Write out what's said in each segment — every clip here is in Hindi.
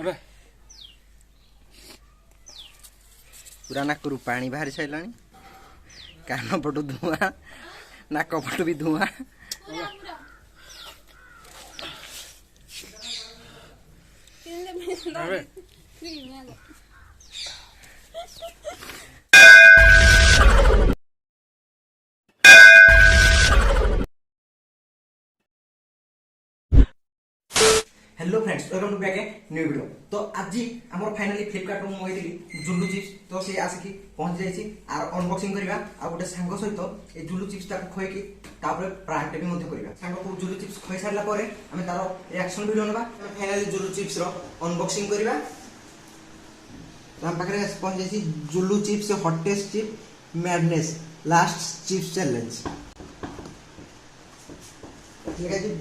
अबे पूरा नाकरू पानी बाहरी सारा कान पटू धुआं नाक पटू भी धुआं अबे hello friends welcome to back a new video. तो आज आमर फाइनाली फ्लिपकार्ट में मंगाई जुलू चिप्स तो सी आसिक पहुंच जाइए आर अनबॉक्सिंग करवा आ गोटे सांग सहित ए जुलू चिप्स खुआई प्रांक भी करवा सांग को जुलू चिप्स खुई सारा आम तार रिएक्शन वीडियो ना फाइनाली जुलू चिप्स अनबॉक्सिंग करवा पाखे पहुंच जाइए Zulu chips hottest chip madness last chips challenge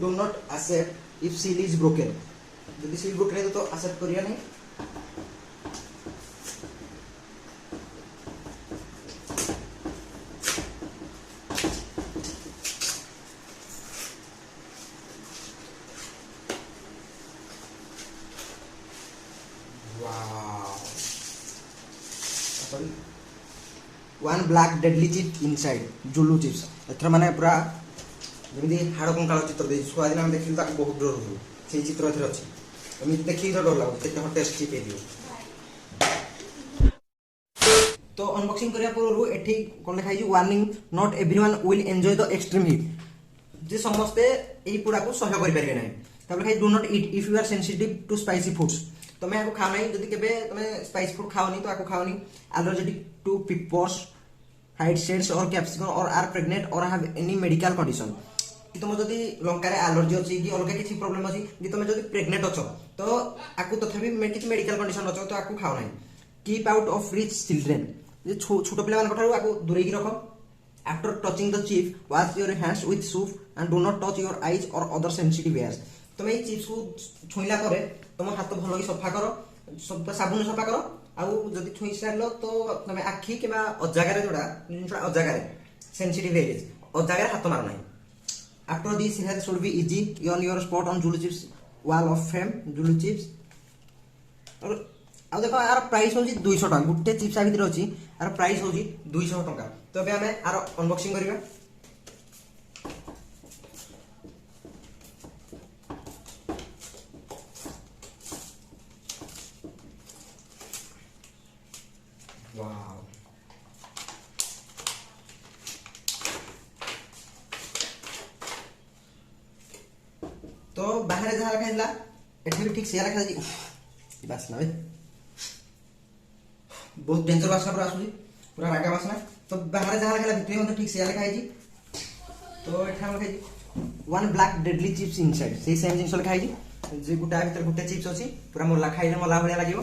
do not accept if seal is broken. यदि सील ब्रोकन है तो एक्सेप्ट करिया नहीं। One black deadly chip inside Zulu chips एथर माने पूरा जमी हाड़ कंकाल चित्र दे छुआ दिन आम देखिलु ताको बहुत डर हो से चित्र एथर अछि एमि देखि तो डर लागो केते हटेस्ट चिप एदियो। तो अनबॉक्सिंग करिया पूर्व एठी कोन लिखा छि warning not everyone will enjoy the extreme heat जे समस्ते एई पुरा को सहय करि परिबे नै। तब लिखा छि do not eat if you are sensitive to spicy foods तमे आको खाओ नै जदि केबे तमे स्पाइसी फूड खाओ नै तो आको खाओ नै allergic two papers height shades और कैप्सिकम और आर प्रेग्नेंट और हैव एनी मेडिकल कंडीशन कि तुम जदि लंकार एलर्जी अच्छी कि अलग किसी प्रॉब्लम अच्छी कि तुम जदि प्रेग्नेंट अच्छ तो आपको तथापि किसी मेडिकल कंडीशन अच्छ तो आपको खाओ ना। Keep out of rich children छोट पिला आपको दूरे रख। After touching the chip wash your hands with soup and do not touch your eyes और अदर सेंसिटिव एयर्स। तुम ये चिप्स को छुईला तुम हाथ भल सफा कर साबुन सफा कर आउ जदि छुई सार तो तुम आखि कि अजागार जोड़ा अजागार सेंसिटिव एरियाज अजागार हाथ मार ना। After this it should be easy on your spot on Julu Chips wall of fame Julu Chips और आ देखो यार प्राइस होची 200 टका गुटे चिप्स आ भीतर अछि यार प्राइस होची 200 टका। तो अबे हमें यार अनबॉक्सिंग करिवा। वाओ तो बाहर जहाँ रखा है एठी भी ठीक से रखा है बासना भाई बहुत डेंजर बासना पूरा आसुची पूरा रागा बासना। तो बाहर जहाँ रखा है भितर ठीक से रखा है। तो एठा रखा है one black deadly chips inside से सेम जिंस लिखा है जे गुटा भीतर गुटे चिप्स अछि पूरा मोला खाइले मला भलिया लागिवो।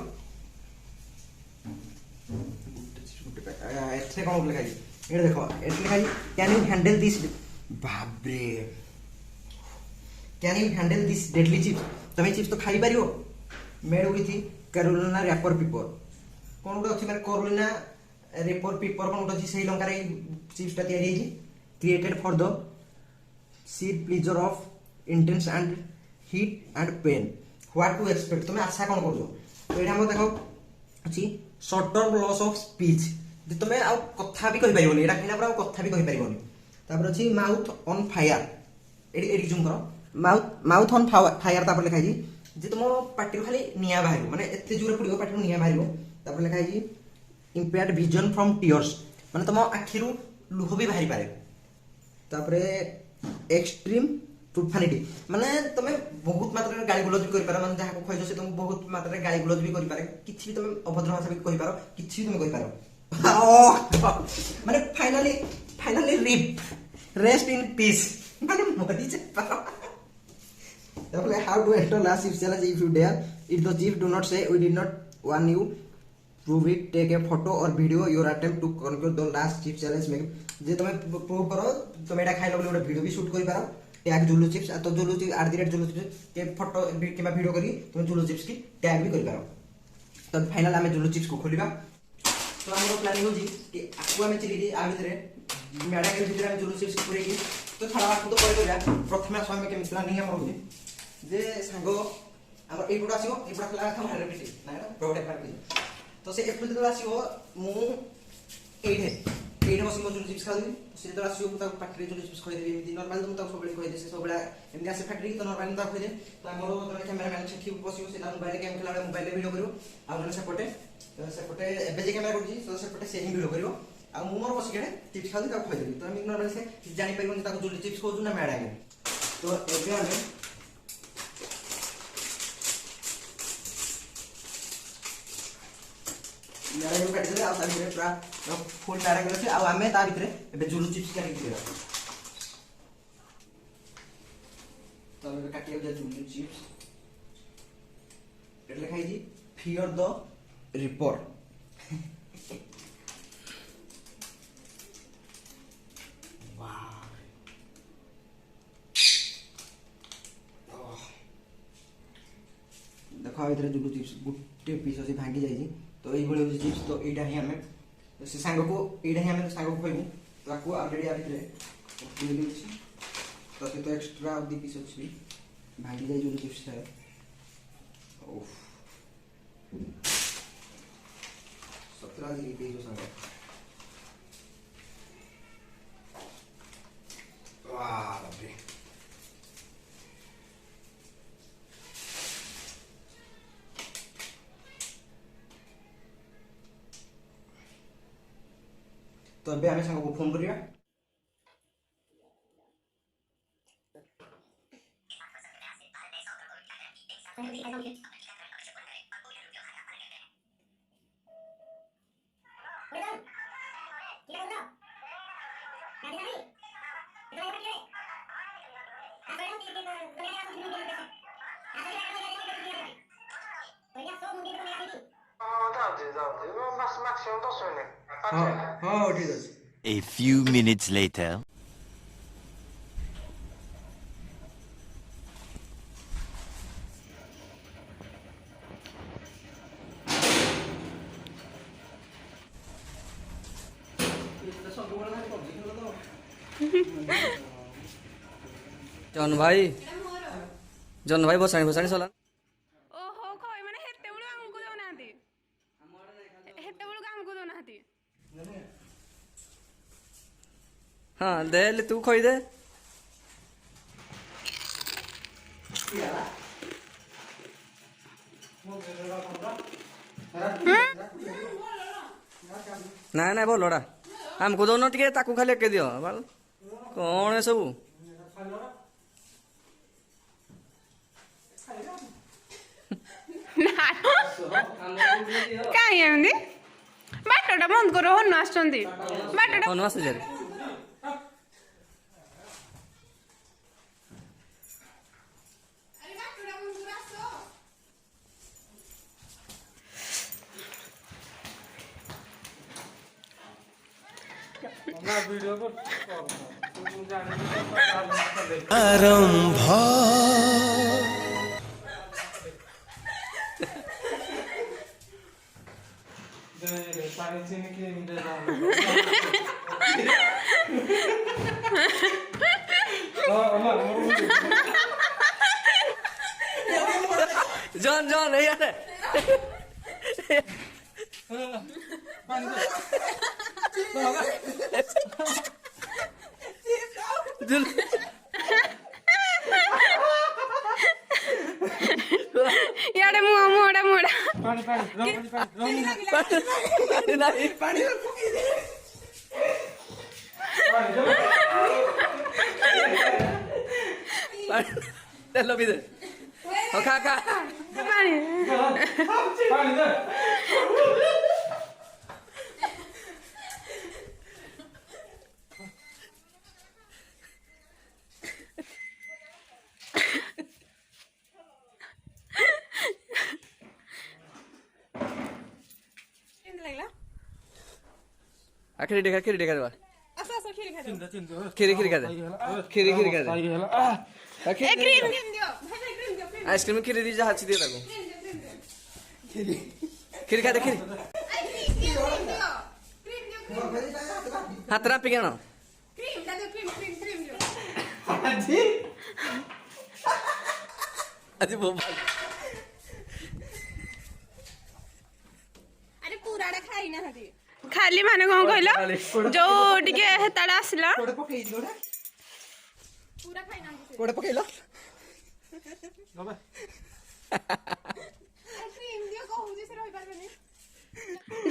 एथे कोन लिखा है ये देखो एथे लिखा है कैन यू हैंडल दिस बाप रे can you handle this deadly chips तुम चिप्स तो खाई पारियो made with Carolina reaper pepper कौन गोटे अच्छी माने कैरोलिना रैपर पेपर कौन गोटे से लंकार चिप्सटा तैयारी है created for the seed pleasure of intense and heat and pain what to expect तुम आशा कौन कर। तो ये देखो अच्छी short term loss of speech तुम आ कथा भी कहि परिबोनी एटा खाइला पर कथा भी कहि परिबोनी। तापर अच्छी माउथ ऑन फायर एडी जूम करो माउथ ऑन फायर तापर लिखा है जे तुम पार्टी खाली निया बाहर माने एते जोर पड़ियो पार्टी निया बाहर तापर लिखा है इंपेयर्ड विजन फ्रॉम टीयर्स माने तुम आखिरु लुह भी बाहरी पारे। तापर एक्सट्रीम प्रोफानिटी माने तुम बहुत मात्रा गाली गुलज भी करि पारो माने जहा को खइजो से तुम बहुत मात्रा गाली गुलज भी करि पारे किछि भी तुम अभद्र भाषा भी कहि पारो किछि भी तुम कहि पारो माने finally RIP rest in peace माने मरि जे पारो। How to enter last chips challenge if you dare if the chief do not say we did not warn you prove it take a photo or video your attempt to conquer the last chip challenge make जे तुम प्रूव करो तुम एटा खाइलो बोले वीडियो भी शूट करि पारो टैग जुलू चिप्स तो जुलू चिप्स @ जुलू चिप्स के फोटो किबा वीडियो करी तुम जुलू चिप्स की टैग भी करि पारो। तो फाइनल हमें जुलू चिप्स को खोलिबा। तो हमरो प्लानिंग होजी कि आकु हमें चली आ भीतर मेडा के भीतर हम जुलू चिप्स पूरे की तो छाड़ा आपको तो कहि दिया प्रथमे समय के प्लानिंग हम होजी जे सांगो ଆମର ଏଇପଟ ଆସିବ ଏଇପଟ ଖୋଲା କଥା ବାହାରେ ପିଟି ନାଇଁ ନା ପ୍ରବଳ ବାହାରେ ପିଟି ତ ସେ ଏପଟ ଯେତେବେଳେ ଆସିବ ମୁଁ ଏଇଠେ ବସି ମୋ ଜୁଲି ଚିପ୍ସ ଖାଉଥିବି ସେ ଯେତେବେଳେ ଆସିବ ମୁଁ ତାକୁ ପାଟିରେ ଜୁଲି ଚିପ୍ସ ଖୋଇଦେବି ଏମିତି ନର୍ମାଲି ତ ମୁଁ ତାକୁ ସବୁବେଳେ କହିଦିଏ ସେ ସବୁବେଳେ ଏମିତି ଆସେ ଫ୍ୟାକ୍ଟ୍ରି ତ ନର୍ମାଲି ମୁଁ ତାକୁ ଖୋଇଦିଏ ତ ଆମର ଜଣେ କ୍ୟାମେରାମ୍ୟାନ୍ ସେଠି ବସିବ ସେ ତା ମୋବାଇଲରେ ଗେମ୍ ଖେଳିଲା ବେଳେ ମୋବାଇଲରେ ଭିଡ଼ିଓ କରିବ ଆଉ ଜଣେ ସେପଟେ ଏବେ ଯେ କ୍ୟାମେରା କରୁଛି ତ ସେପଟେ ସେ ହିଁ ଭିଡ଼ିଓ କରିବ ଆଉ ମୁଁ ମୋର ବସିକି ଚିପ୍ସ ଖାଉଥିଲି ତାକୁ ଖୋଇଦେବି ତ ଏମିତି ନର୍ମାଲି ସେ ଜାଣିପାରିବନି ତାକୁ ଜୁଲି ଚିପ୍ସ କହୁଛୁ ନା ମ୍ୟାଡ୍ ଆଗେ ତ ଏବେ ଆମେ ମ୍ୟାଡ୍ କାଟିଦେଲେ ଆଉ ତା ଭିତରେ ପୁରା ଫୁଲ୍ ମ୍ୟାଡ୍ ଅଛି ଆଉ ଆମେ ତା ଭିତରେ ଏବେ ଜୁଲି ଚିପ୍ସ କାଟିକି ଦେବା ତ ଆମେ କାଟିବାକୁ ଯାଉଛୁ ଜୁଲି ଚିପ୍ସ ଏଠି ଲେଖା ହେଇଛି ଫିୟର ଦ ରିପର ଦେଖ ଭିତରେ ଜୁଲି ଚିପ୍ସ गोटे पीस अच्छे भांगी जाइए तो ये चिप्स तो यहाँ ही आम से सांग को यहाँ ही आम सांग को कहूँ तो आपको अलरेडी आगे तो से तो एक्सट्रा 2 पीस अच्छी भांगी जाए जो चिप्स है सतरा सांग तो अबे आमे सांग को फोन करिया A few minutes later. जन भाई बसाणी बसाणी सला ओहो कई माने हेते बेलु हमकु दउनाहंती हेते बेलु हमकु दउनाहंती हाँ दे ले तू खोई दे ना ना भलटा हमको दौन टे ताकू खाली एके दियो कौन है सब काई एमदी बाटटा बंद करो हनु आछंती बाटटा हनु आसे जारे आरंभ जॉन जॉन नहीं यार याडे मोड़ा मोड़ा पानी नहीं पानी तेल भी दे खा खा पानी दे खीरी देखा दे खीरी खा दे खीरी खा दे आइसक्रीम खीरी दी हाथ दिए ताको खीरी खा दे खीरी हाथ ना पिके ना आज वो ଖାଲି ମାନେ କଣ କହିଲ ଯୋଉ ଟିକେ ହେତାଡା ଆସିଲା କୋଡେ ପକେଇଛି କୋଡେ ପକେଇଲ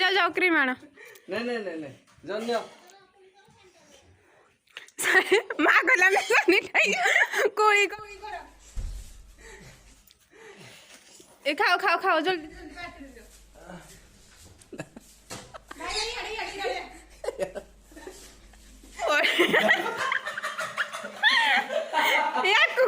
ଯାଅ କ୍ରିମ ଆଣ ନାଇଁ ଜନ୍ୟ ମା କହିଲା ମିଶାନି ଖାଇ କୋଳି ଏ ଖାଅ ଜଲ୍ଦି ୟାକୁ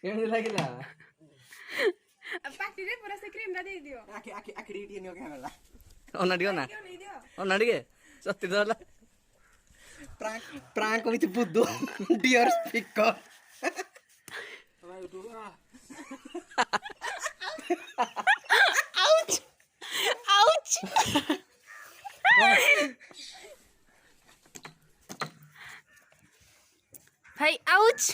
କେମିତି ଲାଗିଲା ପାଟିରେ ପୁରା ସେ କ୍ରିମ ଟା ଦେଇଦିଅ ଆଖି ଟିକେ ନିଅ କ୍ୟାମେରା ଅନା ଟିକେ ସତ୍ୟ ତ ହେଲା prank with ବୁଦ୍ଧୁ dear speaker Ouch! ଭାଇ ouch!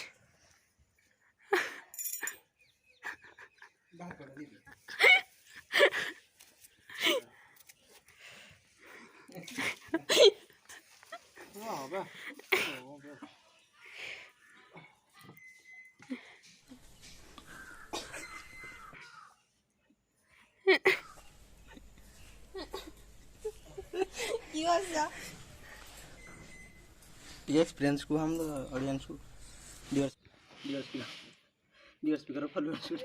ये एक्सपीरियंस को हम ऑडियंस को डियर स्पीकर फॉलोअर्स को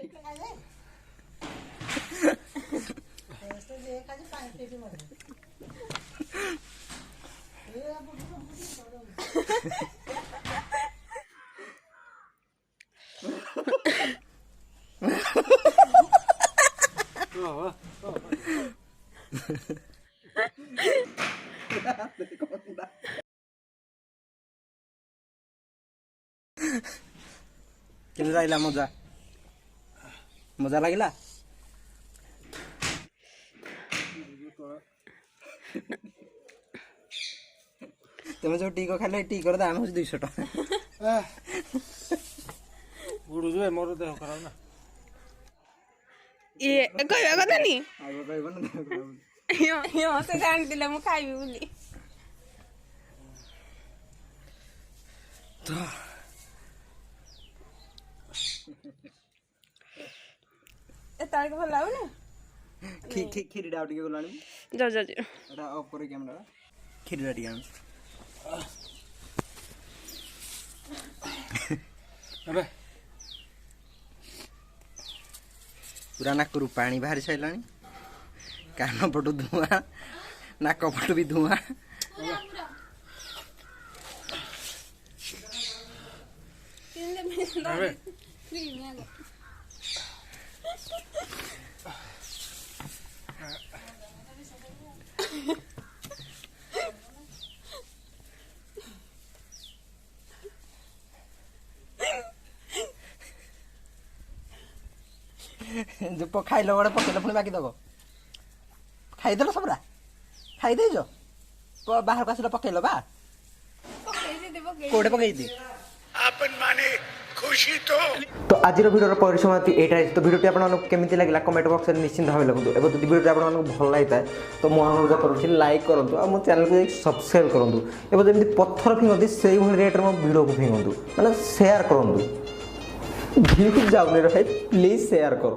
କେମିତି ଲାଗିଲା ମଜା ଲାଗିଲା ତମେ ଯୋଉ ଟିକ ଖାଇଲେ ଟିକର ଦାମ ହଉଛି 200 ଟଙ୍କା ବୁଡୁଛୁ ମୋର ଦେହ ଖରାପ ନା ଇଏ କହିବା କଥା ନି ଆଗ କହିବ ନା ଦେହ ଖରାପ ବୋଲି। ସେ ଜାଣିଥିଲେ ମୁଁ ଖାଇବି ବୋଲି ଏତେବେଳେ ଭଲ ଲାଗୁନି କ୍ଷୀରିଟା ଆଉ ଟିକେ ଗଲାଣି ଯାଉ ଏଟା ଅଫ୍ କରି କ୍ୟାମେରା କ୍ଷୀରିଟା ଟିକେ ଆଣୁ ଏବେ ପୁରା ନାକରୁ ପାଣି ବାହାରି ସାରିଲାଣି କାନ ପଟୁ ଧୂଆଁ ନାକ ପଟୁ ବି ଧୂଆଁ ଏବେ जो खाइल गोटे पकेल पुणी बाकी दब खाईदेल सबरा खाईदेज बाहर को आसिल पकेल बा कोटे पकई दे तो आज भिडियो परिसमाप्ति एटा तो भिडियोटी आपको केमी लगे कमेंट बॉक्स में निश्चिंत भाव लिखुद और जो भिडियो आपको भल लगी था तो मुझे अनुरोध करुँच लाइक करूँ और मो चैनल को सब्सक्राइब करूँ एवं जमी पत्थर फिंगती से रेट्रे मो भिडियो को फिंगतु मैंने सेयार करूँ भ्यू जाऊनी रहे प्लीज सेयार करो।